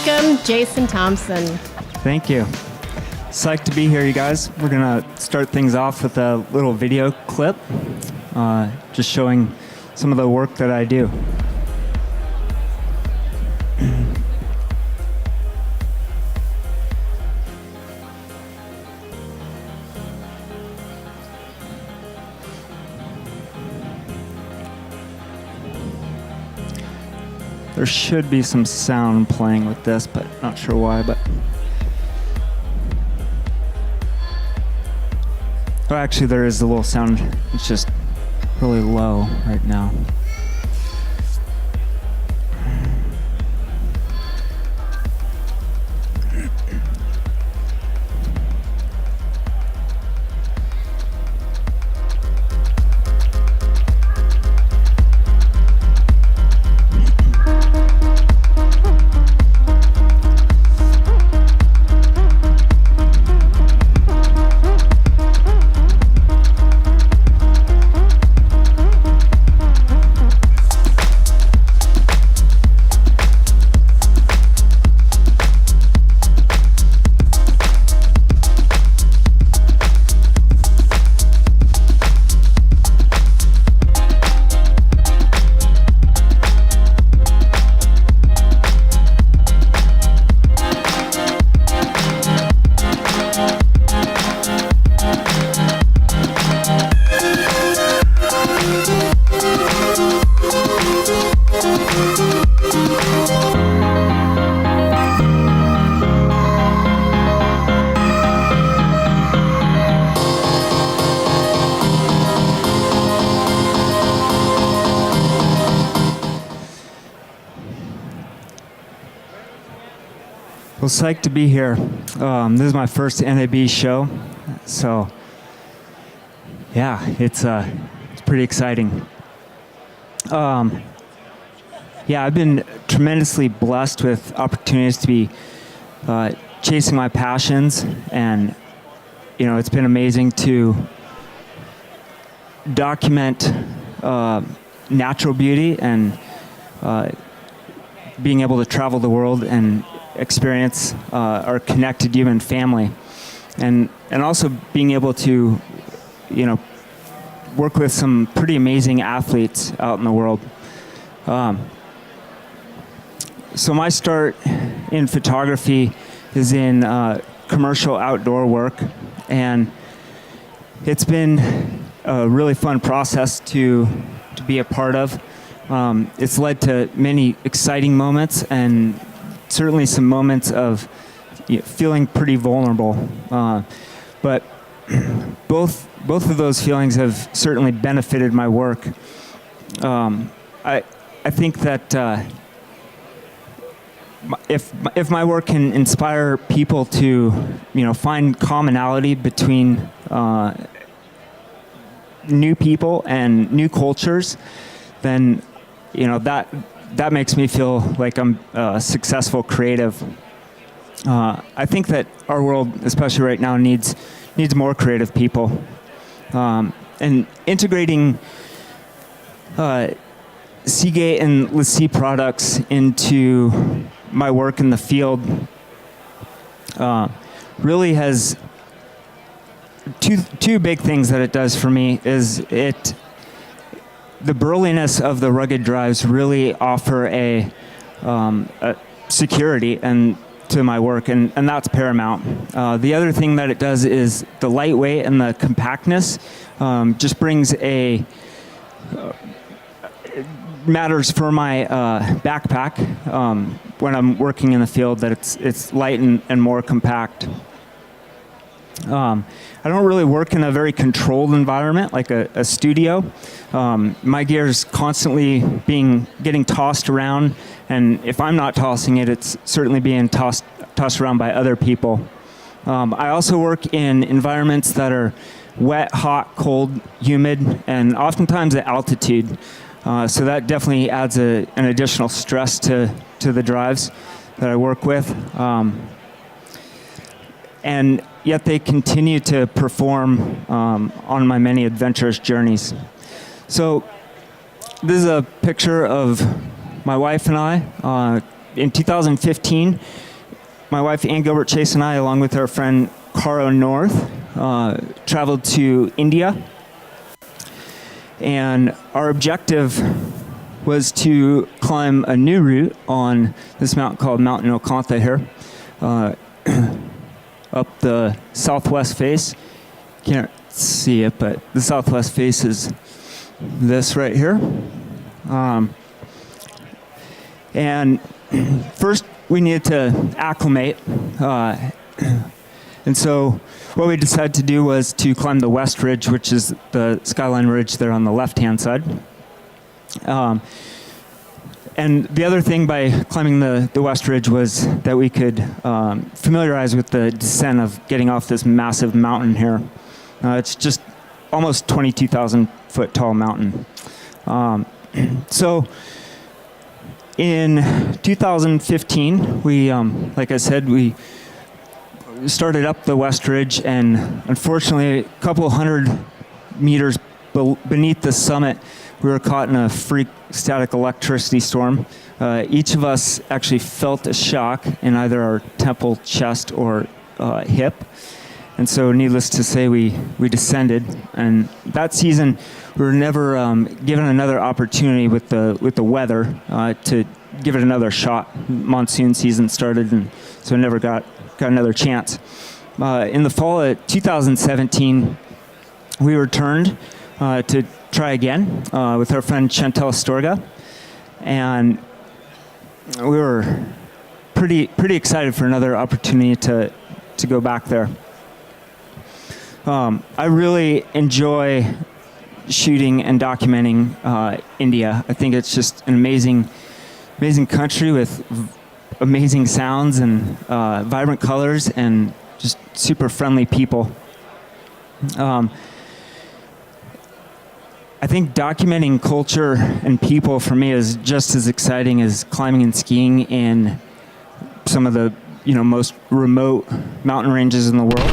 welcome Jason Thompson. Thank you. Psyched to be here, you guys. We're going to start things off with a little video clip, just showing some of the work that I do. There should be some sound playing with this, but not sure why, but... Oh, actually there is a little sound. It's just really low right now. Well, psyched to be here. This is my first NAB show, so yeah, it's pretty exciting. Yeah, I've been tremendously blessed with opportunities to be chasing my passions, and it's been amazing to document natural beauty and being able to travel the world and experience our connected human family, and also being able to work with some pretty amazing athletes out in the world. So my start in photography is in commercial outdoor work, and it's been a really fun process to be a part of. It's led to many exciting moments and certainly some moments of feeling pretty vulnerable, but both of those feelings have certainly benefited my work. I think that if my work can inspire people to find commonality between new people and new cultures, then that makes me feel like I'm a successful creative. I think that our world, especially right now, needs more creative people. And integrating Seagate and LaCie products into my work in the field really has two big things that it does for me. The burliness of the rugged drives really offer a security to my work, and that's paramount. The other thing that it does is the lightweight and the compactness just brings matters for my backpack when I'm working in the field, that it's light and more compact. I don't really work in a very controlled environment like a studio. My gear is constantly getting tossed around, and if I'm not tossing it, it's certainly being tossed around by other people. I also work in environments that are wet, hot, cold, humid, and oftentimes at altitude. So that definitely adds an additional stress to the drives that I work with. And yet they continue to perform on my many adventurous journeys. So this is a picture of my wife and I in 2015, my wife Ann Gilbert Chase and I, along with our friend Caro North, traveled to India. And our objective was to climb a new route on this mountain called Mount Nilkantha here, up the southwest face. Can't see it, but the southwest face is this right here. And first we needed to acclimate. And so what we decided to do was to climb the West Ridge, which is the skyline ridge there on the left-hand side. And the other thing by climbing the West Ridge was that we could familiarize with the descent of getting off this massive mountain here. It's just almost 22,000 foot tall mountain. So in 2015, we, like I said, we started up the West Ridge, and unfortunately, a couple hundred meters beneath the summit, we were caught in a freak static electricity storm. Each of us actually felt a shock in either our temple, chest, or hip. And so needless to say, we descended. And that season, we were never given another opportunity with the weather to give it another shot. Monsoon season started, and so we never got another chance. In the fall of 2017, we returned to try again with our friend Chantel Astorga, and we were pretty excited for another opportunity to go back there. I really enjoy shooting and documenting India. I think it's just an amazing country with amazing sounds and vibrant colors and just super friendly people. I think documenting culture and people for me is just as exciting as climbing and skiing in some of the most remote mountain ranges in the world.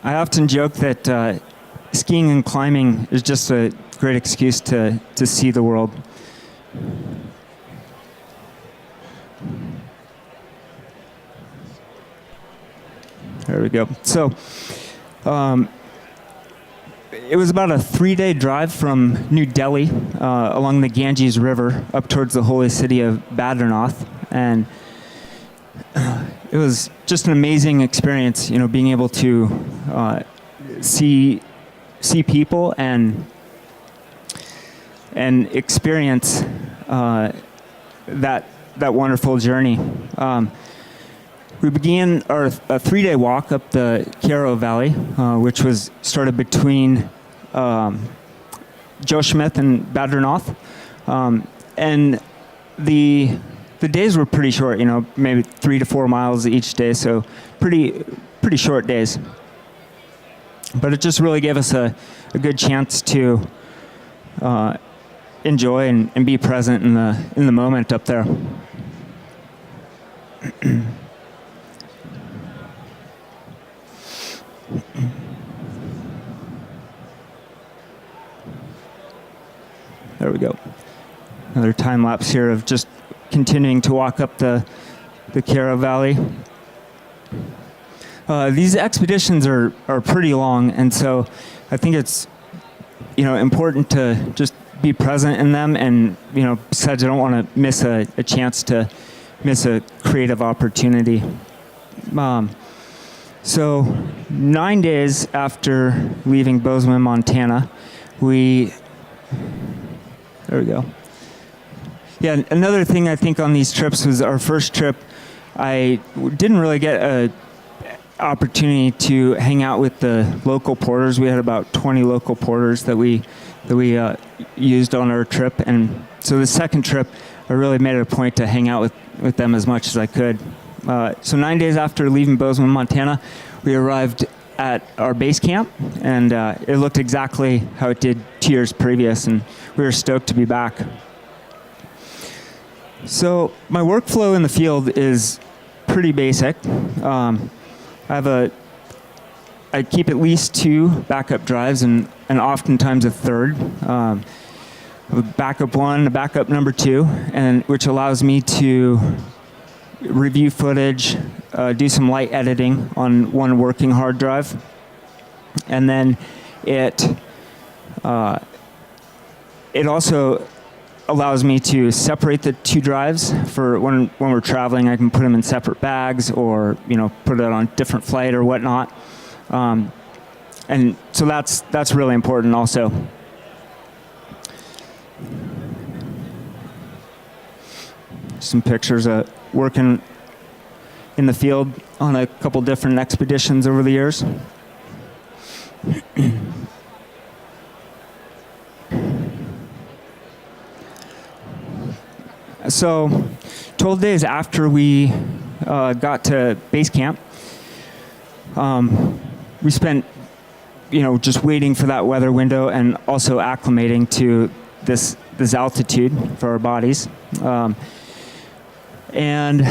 I often joke that skiing and climbing is just a great excuse to see the world. There we go. So it was about a 3-day drive from New Delhi along the Ganges River up towards the holy city of Badrinath, and it was just an amazing experience, being able to see people and experience that wonderful journey. We began a 3-day walk up the Karo Valley, which was started between Joshamith and Badrinath, and the days were pretty short, maybe 3 to 4 miles each day, so pretty short days. But it just really gave us a good chance to enjoy and be present in the moment up there. There we go. Another time lapse here of just continuing to walk up the Karo Valley. These expeditions are pretty long, and so I think it's important to just be present in them, and besides, I don't want to miss a chance to miss a creative opportunity. So 9 days after leaving Bozeman, Montana, there we go. Yeah, another thing I think on these trips was our first trip, I didn't really get a opportunity to hang out with the local porters. We had about 20 local porters that we used on our trip, and so the second trip, I really made it a point to hang out with them as much as I could. So 9 days after leaving Bozeman, Montana, we arrived at our base camp, and it looked exactly how it did 2 years previous, and we were stoked to be back. So my workflow in the field is pretty basic. I keep at least 2 backup drives and oftentimes a third. A backup 1, a backup number 2, and which allows me to review footage, do some light editing on one working hard drive, and then it also allows me to separate the 2 drives for when we're traveling. I can put them in separate bags, or put it on different flight or whatnot, and so that's really important also. Some pictures of working in the field on a couple different expeditions over the years. So 12 days after we got to base camp, we spent just waiting for that weather window and also acclimating to this altitude for our bodies. And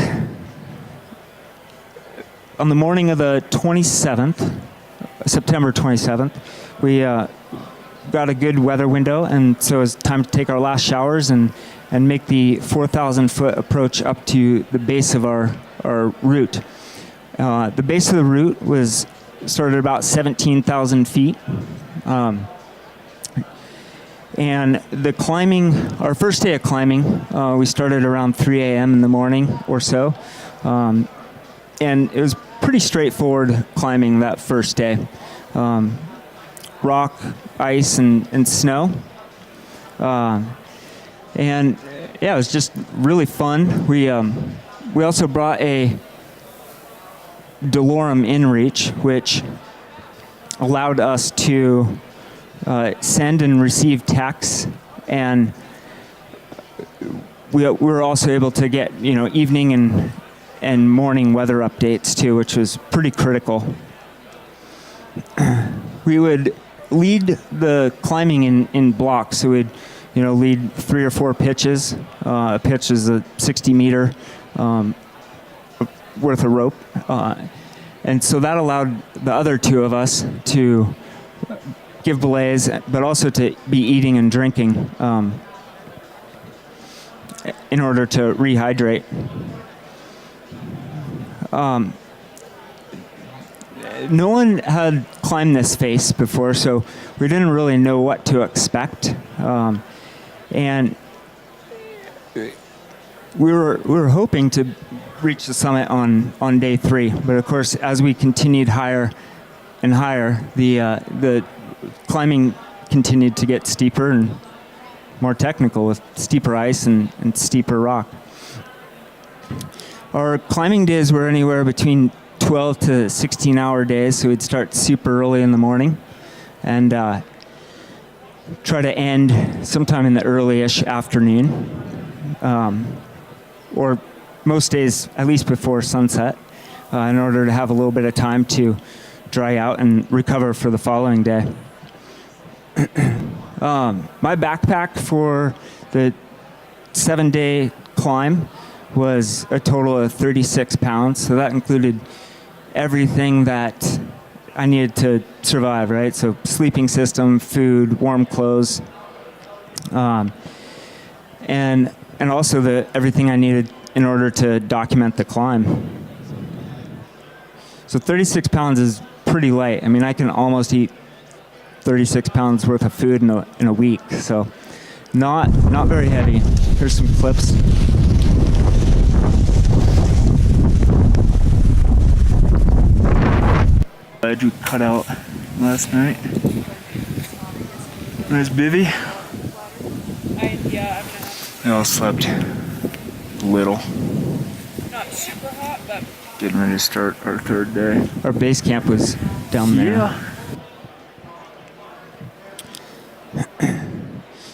on the morning of the 27th, September 27th, we got a good weather window, and so it was time to take our last showers and make the 4,000-foot approach up to the base of our route. The base of the route was started about 17,000 feet. And the climbing, our first day of climbing, we started around 3 a.m. in the morning or so. And it was pretty straightforward climbing that first day. Rock, ice, and snow. And yeah, it was just really fun. We also brought a DeLorme inReach, which allowed us to send and receive texts, and we were also able to get evening and morning weather updates too, which was pretty critical. We would lead the climbing in blocks, so we'd lead 3 or 4 pitches. A pitch is a 60-meter worth of rope, and so that allowed the other 2 of us to give belays, but also to be eating and drinking in order to rehydrate. No one had climbed this face before, so we didn't really know what to expect. And we were hoping to reach the summit on day 3, but of course, as we continued higher and higher, the climbing continued to get steeper and more technical with steeper ice and steeper rock. Our climbing days were anywhere between 12 to 16-hour days, so we'd start super early in the morning and try to end sometime in the early-ish afternoon, or most days at least before sunset, in order to have a little bit of time to dry out and recover for the following day. My backpack for the 7-day climb was a total of 36 pounds, so that included everything that I needed to survive, right? So sleeping system, food, warm clothes, and also everything I needed in order to document the climb. So 36 pounds is pretty light. I mean, I can almost eat 36 pounds worth of food in a week, so not very heavy. Here's some clips. We cut out last night. Nice bivvy. We all slept little. Not super hot, but Getting ready to start our 3rd day. Our base camp was down there. yeah.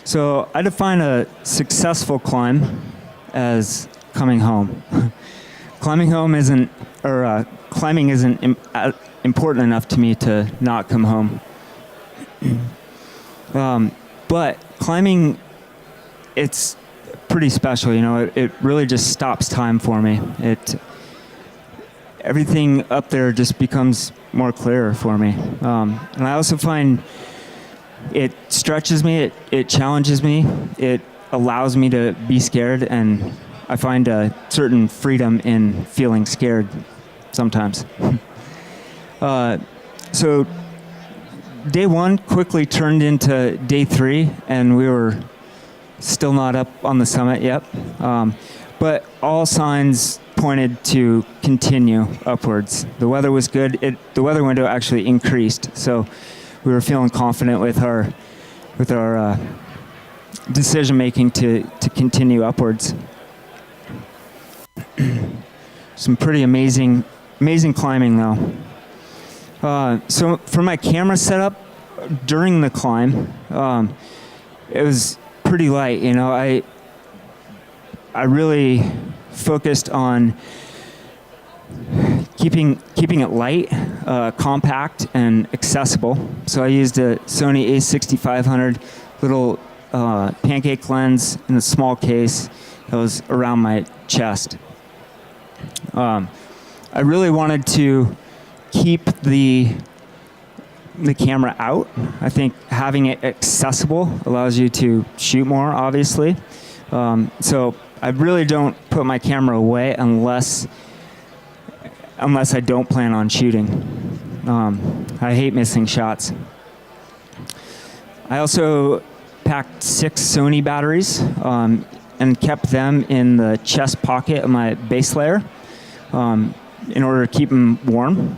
So I define a successful climb as coming home. Climbing isn't important enough to me to not come home. But climbing, it's pretty special. It really just stops time for me. everything up there just becomes more clearer for me. And I also find it stretches me, it challenges me, it allows me to be scared, and I find a certain freedom in feeling scared sometimes. So day 1 quickly turned into day 3, and we were still not up on the summit yet. But all signs pointed to continue upwards. The weather was good. The weather window actually increased, so we were feeling confident with our decision making to continue upwards. Some pretty amazing climbing though. So for my camera setup during the climb, it was pretty light. You know, I really focused on keeping it light, compact, and accessible. So I used a Sony a6500 little pancake lens in a small case that was around my chest. I really wanted to keep the camera out. I think having it accessible allows you to shoot more, obviously. So I really don't put my camera away unless I don't plan on shooting. I hate missing shots. I also packed 6 Sony batteries and kept them in the chest pocket of my base layer in order to keep them warm.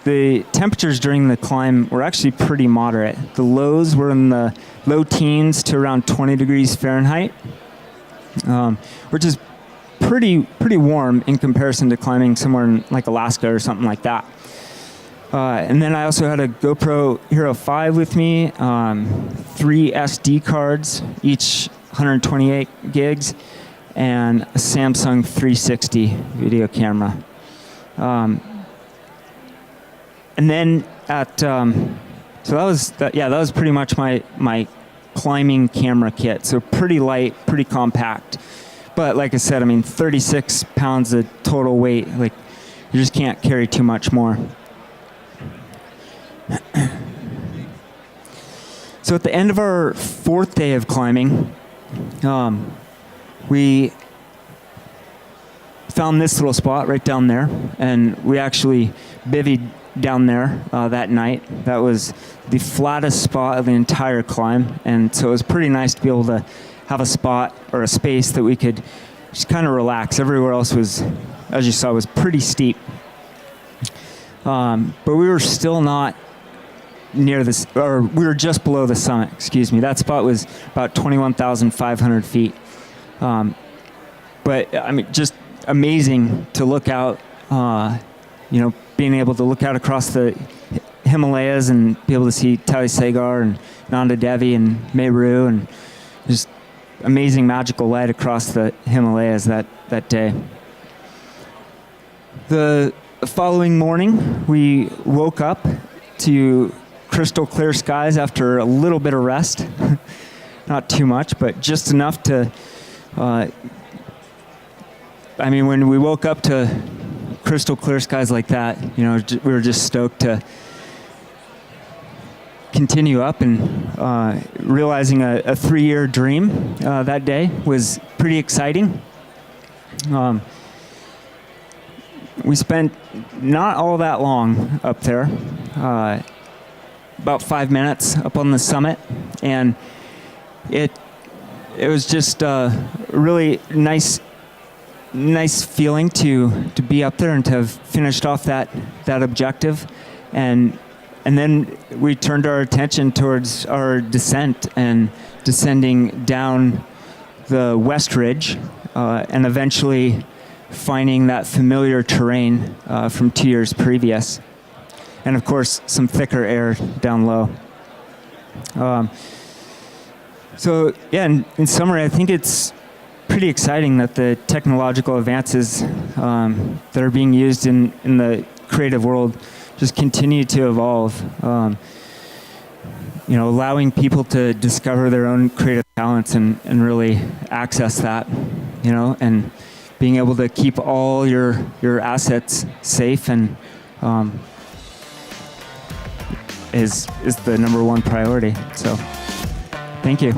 The temperatures during the climb were actually pretty moderate. The lows were in the low teens to around 20 degrees Fahrenheit, which is pretty warm in comparison to climbing somewhere in like Alaska or something like that. And then I also had a GoPro Hero 5 with me, 3 SD cards, each 128 gigs, and a Samsung 360 video camera. And then so that was pretty much my climbing camera kit. So pretty light, pretty compact. But like I said, I mean, 36 pounds of total weight. Like, you just can't carry too much more. So at the end of our 4th day of climbing, we found this little spot right down there, and we actually bivvied down there that night. That was the flattest spot of the entire climb, and so it was pretty nice to be able to have a spot or a space that we could just kind of relax. Everywhere else was, as you saw, was pretty steep. But we were still not near this, or we were just below the summit, excuse me. That spot was about 21,500 feet. But I mean, just amazing to look out, being able to look out across the Himalayas and be able to see Tali Sagar and Nanda Devi and Meru, and just amazing magical light across the Himalayas that day. The following morning, we woke up to crystal clear skies after a little bit of rest. Not too much, but just enough to, when we woke up to crystal clear skies like that, we were just stoked to continue up, and realizing a 3-year dream that day was pretty exciting. We spent not all that long up there, about 5 minutes up on the summit, and it was just a really nice feeling to be up there and to have finished off that objective, and then we turned our attention towards our descent and descending down the West Ridge, and eventually finding that familiar terrain from 2 years previous. And of course, some thicker air down low. So yeah, in summary, I think it's pretty exciting that the technological advances that are being used in the creative world just continue to evolve. Allowing people to discover their own creative talents and really access that, and being able to keep all your assets safe and is the number one priority. So, thank you.